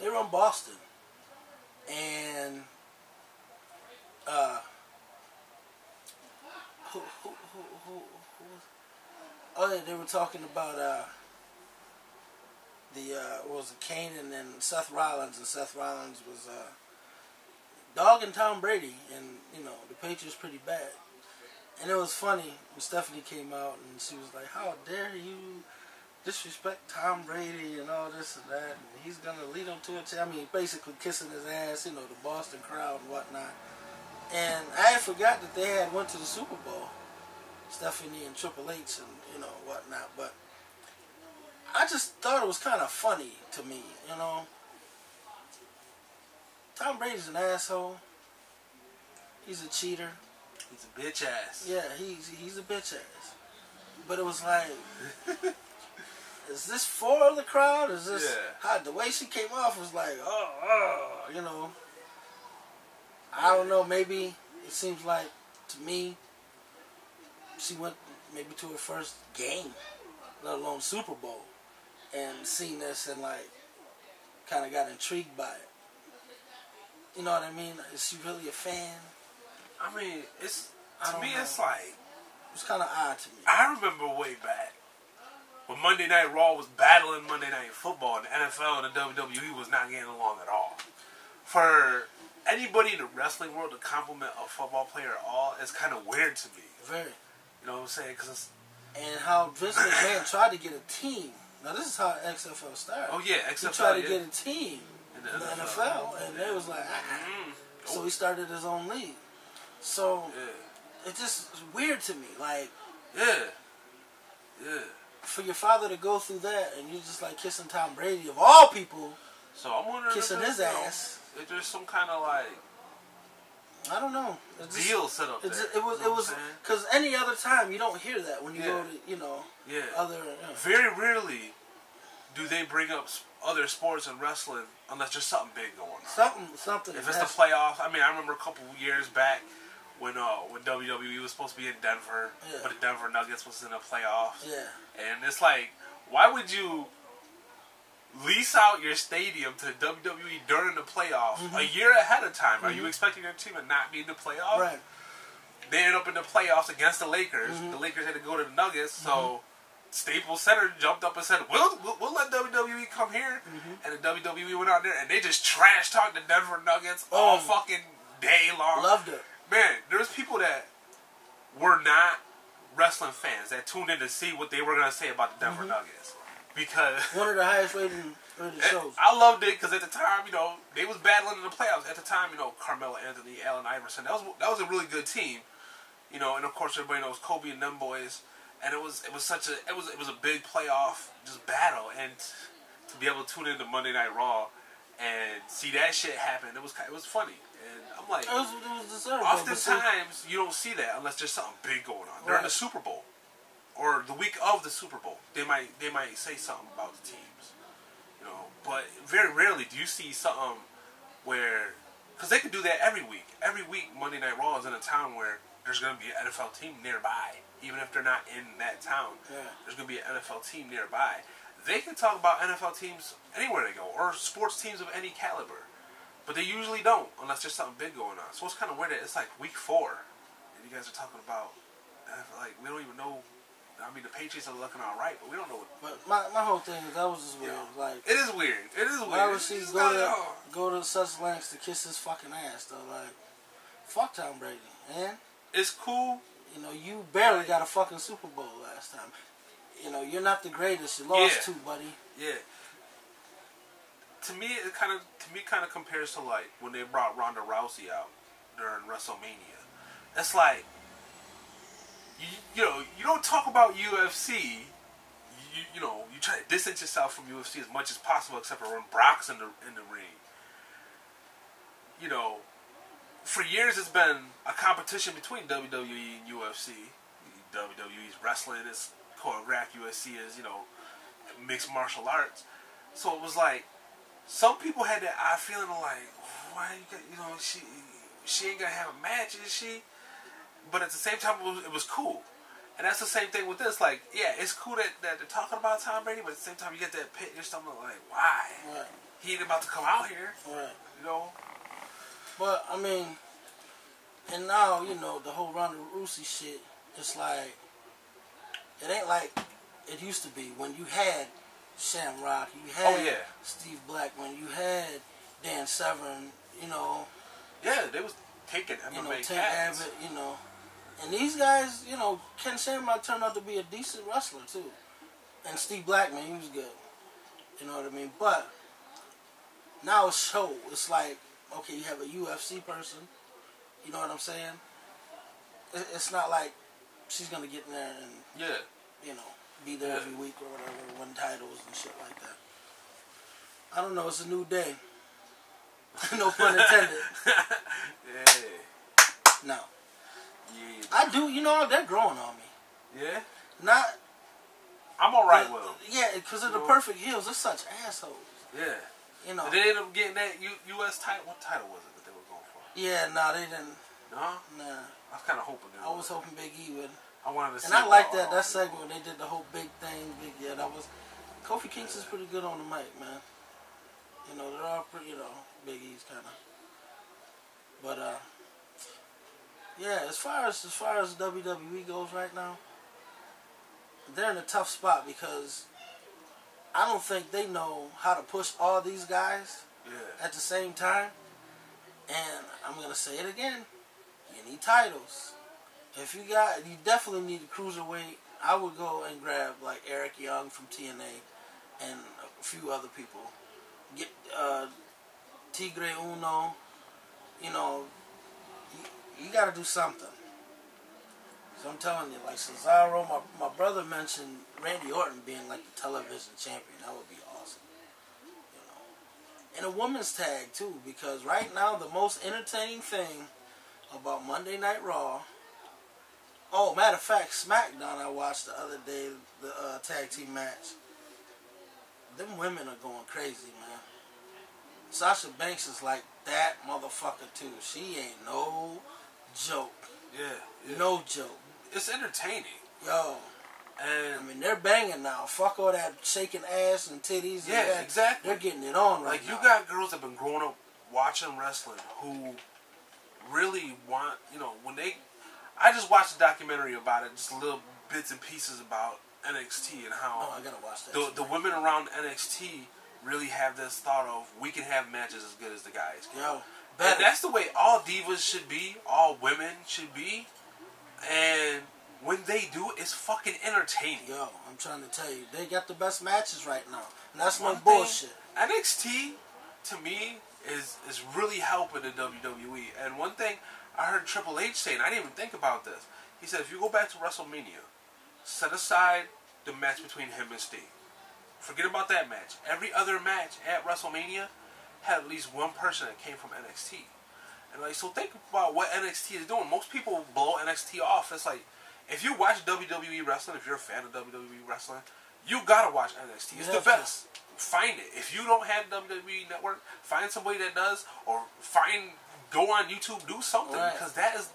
They were in Boston, and who oh yeah, they were talking about what was it, Kanan and Seth Rollins, and Seth Rollins was dogging Tom Brady, and the Patriots pretty bad. And it was funny when Stephanie came out and she was like, "How dare you disrespect Tom Brady and all this and that, and he's gonna lead them to it." I mean, basically kissing his ass, the Boston crowd and whatnot. And I forgot that they had went to the Super Bowl, Stephanie and Triple H and whatnot. But I just thought it was kind of funny to me, Tom Brady's an asshole. He's a cheater. He's a bitch ass. Yeah, he's a bitch ass. But it was like, is this for the crowd? Is this how the way she came off was like, I don't know. Maybe it seems like to me she went maybe to her first game, let alone Super Bowl, and seen this and like kind of got intrigued by it. You know what I mean? Is she really a fan? I mean, it's like, it's kind of odd to me. I remember way back when Monday Night Raw was battling Monday Night Football, and the NFL and the WWE was not getting along at all. For anybody in the wrestling world to compliment a football player at all is kind of weird to me. Very. You know what I'm saying? And how Vince McMahon tried to get a team. Now this is how XFL started. Oh yeah, XFL. He tried to get a team in the NFL, and they was like, So he started his own league. So it's just weird to me. Like, for your father to go through that, and you just like kissing Tom Brady of all people. So I'm wondering kissing his ass. If there's some kind of like, I don't know, deal set up there. It was because any other time you don't hear that when you go to other. Very rarely do they bring up other sports and wrestling unless there's something big going on. Something. If it's the playoffs, I mean, I remember a couple years back when WWE was supposed to be in Denver, but the Denver Nuggets was in the playoffs. Yeah. And it's like, why would you lease out your stadium to the WWE during the playoffs a year ahead of time? Are you expecting your team to not be in the playoffs? Right. They ended up in the playoffs against the Lakers. The Lakers had to go to the Nuggets, so Staples Center jumped up and said, we'll let WWE come here. And the WWE went out there and they just trash talked the Denver Nuggets all fucking day long. Loved it. Man, there's people that were not wrestling fans that tuned in to see what they were going to say about the Denver Nuggets. Because one of the highest rated shows. I loved it because at the time, they was battling in the playoffs. At the time, Carmelo Anthony, Allen Iverson, that was a really good team. And of course everybody knows Kobe and them boys. And it was a big playoff just battle, and to be able to tune into Monday Night Raw and see that shit happen, it was funny. And I'm like, it was deserved. Oftentimes you don't see that unless there's something big going on. During the Super Bowl or the week of the Super Bowl, they might say something about the teams, But very rarely do you see something where, because they could do that every week. Every week Monday Night Raw is in a town where there's going to be an NFL team nearby. Even if they're not in that town, there's going to be an NFL team nearby. They can talk about NFL teams anywhere they go, or sports teams of any caliber. But they usually don't, unless there's something big going on. So it's kind of weird that it's like week 4, and you guys are talking about, like, we don't even know. I mean, the Patriots are looking all right, but we don't know what. But my whole thing is that was just weird. Like, it is weird. It is weird. Why would she go to such lengths to kiss his fucking ass, though? Like, fuck Tom Brady, man. It's cool. You barely got a fucking Super Bowl last time. You're not the greatest. You lost 2, buddy. Yeah. To me, it kind of compares to like when they brought Ronda Rousey out during WrestleMania. It's like, you don't talk about UFC. You try to distance yourself from UFC as much as possible, except for when Brock's in the ring. For years it's been a competition between WWE and UFC. WWE's wrestling is choreographed, UFC is, mixed martial arts. So it was like, some people had that odd feeling of like, why, she ain't gonna have a match, is she? But at the same time, it was cool. And that's the same thing with this. Like, yeah, it's cool that they're talking about Tom Brady, but at the same time, you get that pit in your stomach like, why? Right. he ain't about to come out here. Right. You know. But I mean, and now you know the whole Ronda Rousey shit. It's like it ain't like it used to be when you had Shamrock, you had Steve Blackman, you had Dan Severn. You know. Yeah, they was taking MMA Tank Abbott. You know. And these guys, you know, Ken Shamrock turned out to be a decent wrestler too, and Steve Blackman, he was good. You know what I mean? But now it's show. It's like, okay, you have a UFC person. You know what I'm saying? It's not like she's gonna get in there and you know, be there every week or whatever, win titles and shit like that. I don't know. It's a new day. No pun intended. No. Yeah. I do. You know, they're growing on me. Yeah. Not. I'm alright with them. Yeah, because of the Perfect Heels. They're such assholes. Yeah. You know. Did they end up getting that U.S. title? What title was it that they were going for? Yeah, no, they didn't. No? Nah. I was kind of hoping they would. I was hoping Big E would. I wanted to see. And I like that segment when they did the whole big thing. That was. Kofi Kingston's pretty good on the mic, man. You know, they're all pretty, you know, Big E's kind of. But, yeah, as far as WWE goes right now, they're in a tough spot because I don't think they know how to push all these guys at the same time. And I'm gonna say it again: you need titles. If you definitely need a cruiserweight. I would go and grab like Eric Young from TNA and a few other people. Get Tigre Uno. You know, you got to do something. So I'm telling you, like Cesaro, my brother mentioned Randy Orton being like the television champion. That would be awesome. You know, and a women's tag too, because right now the most entertaining thing about Monday Night Raw. Oh, matter of fact, SmackDown I watched the other day, the tag team match. Them women are going crazy, man. Sasha Banks is like that motherfucker too. She ain't no joke. Yeah. No joke. It's entertaining. Yo. And I mean, they're banging now. Fuck all that shaking ass and titties. Yeah, and exactly. They're getting it on right now. Like, now. you got girls that have been growing up watching wrestling who really want, you know, when they... I just watched a documentary about it, just little bits and pieces about NXT and how... Oh, I gotta watch that. The women around NXT really have this thought of, we can have matches as good as the guys can. Yo, and that's the way all divas should be, all women should be. And when they do it, it's fucking entertaining. Yo, I'm trying to tell you, they got the best matches right now. And that's no bullshit. NXT, to me, is really helping the WWE. And one thing I heard Triple H say, and I didn't even think about this. He said, if you go back to WrestleMania, set aside the match between him and Sting. Forget about that match. Every other match at WrestleMania had at least one person that came from NXT. And like, so think about what NXT is doing. Most people blow NXT off. It's like, if you watch WWE wrestling, if you're a fan of WWE wrestling, you gotta watch NXT. It's the best. Find it. If you don't have WWE Network, find somebody that does, or go on YouTube, do something, because that is.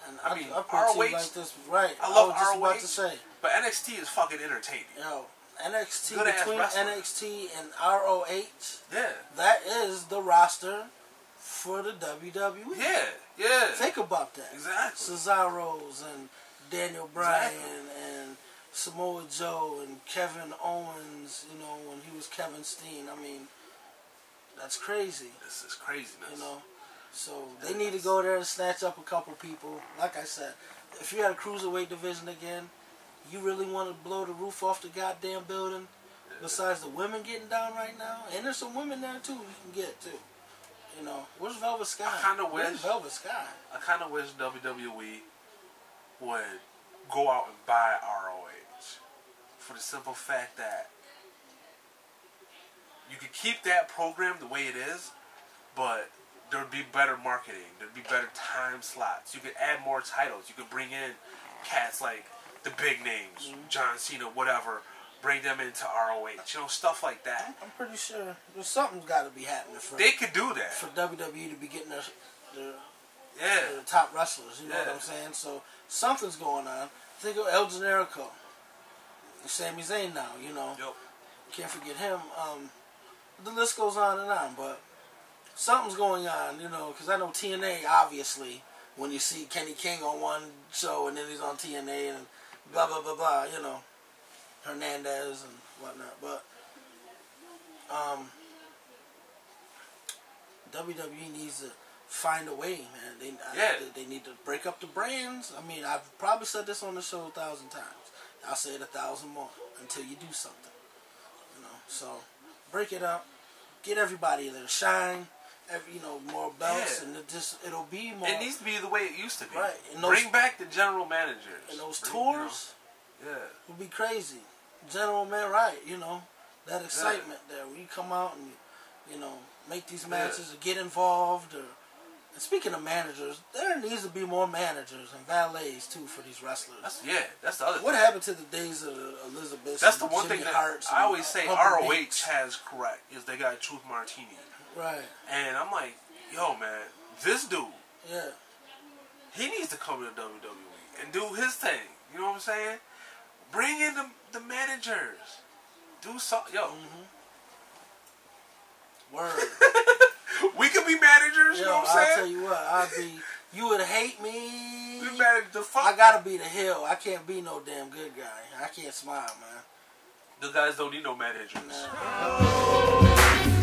And I mean, ROH. Like this, right? I love was just ROH. About to say. But NXT is fucking entertaining. Yo, NXT Good between NXT and ROH. Yeah. That is the roster for the WWE. Yeah. Yeah. Think about that. Exactly. Cesaro's and Daniel Bryan and Samoa Joe and Kevin Owens. You know, when he was Kevin Steen. I mean, that's crazy. This is craziness. You know. So they need to go there and snatch up a couple people. Like I said, if you had a cruiserweight division again, you really want to blow the roof off the goddamn building. Besides the women getting down right now, and there's some women there too you can get too. You know, where's Velvet Sky? I kind of wish Velvet Sky. I kind of wish WWE would go out and buy ROH for the simple fact that you could keep that program the way it is, but there would be better marketing. There would be better time slots. You could add more titles. You could bring in cats like the big names, John Cena, whatever. Bring them into ROH. You know, stuff like that. I'm pretty sure there's something's got to be happening for they could do that for WWE to be getting their top wrestlers. You know what I'm saying? So something's going on. Think of El Generico, Sami Zayn now. You know, can't forget him. the list goes on and on. But something's going on, you know, because I know TNA, obviously, when you see Kenny King on one show and then he's on TNA and blah, blah, blah, blah, you know, Hernandez and whatnot. But WWE needs to find a way, man. They need to break up the brands. I mean, I've probably said this on the show 1,000 times. I'll say it 1,000 more until you do something. You know, so break it up, get everybody there, shine. More belts, and it'll be more. It needs to be the way it used to be. Right. Bring back the general managers. And those tours, would be crazy. General man, right? You know, that excitement there when you come out and make these matches or get involved. And speaking of managers, there needs to be more managers and valets too for these wrestlers. That's the other. What happened to the days of Elizabeth? That's the one thing that I always say ROH has correct is they got Truth Martini. Right. And I'm like, yo, man, this dude, yeah, he needs to come to WWE and do his thing. You know what I'm saying? Bring in the managers. Do something. Yo. Word. We could be managers, you know what I'm saying? I'll tell you what, you would hate me. We manage the fuck. I gotta be the heel. I can't be no damn good guy. I can't smile, man. The guys don't need no managers. Nah.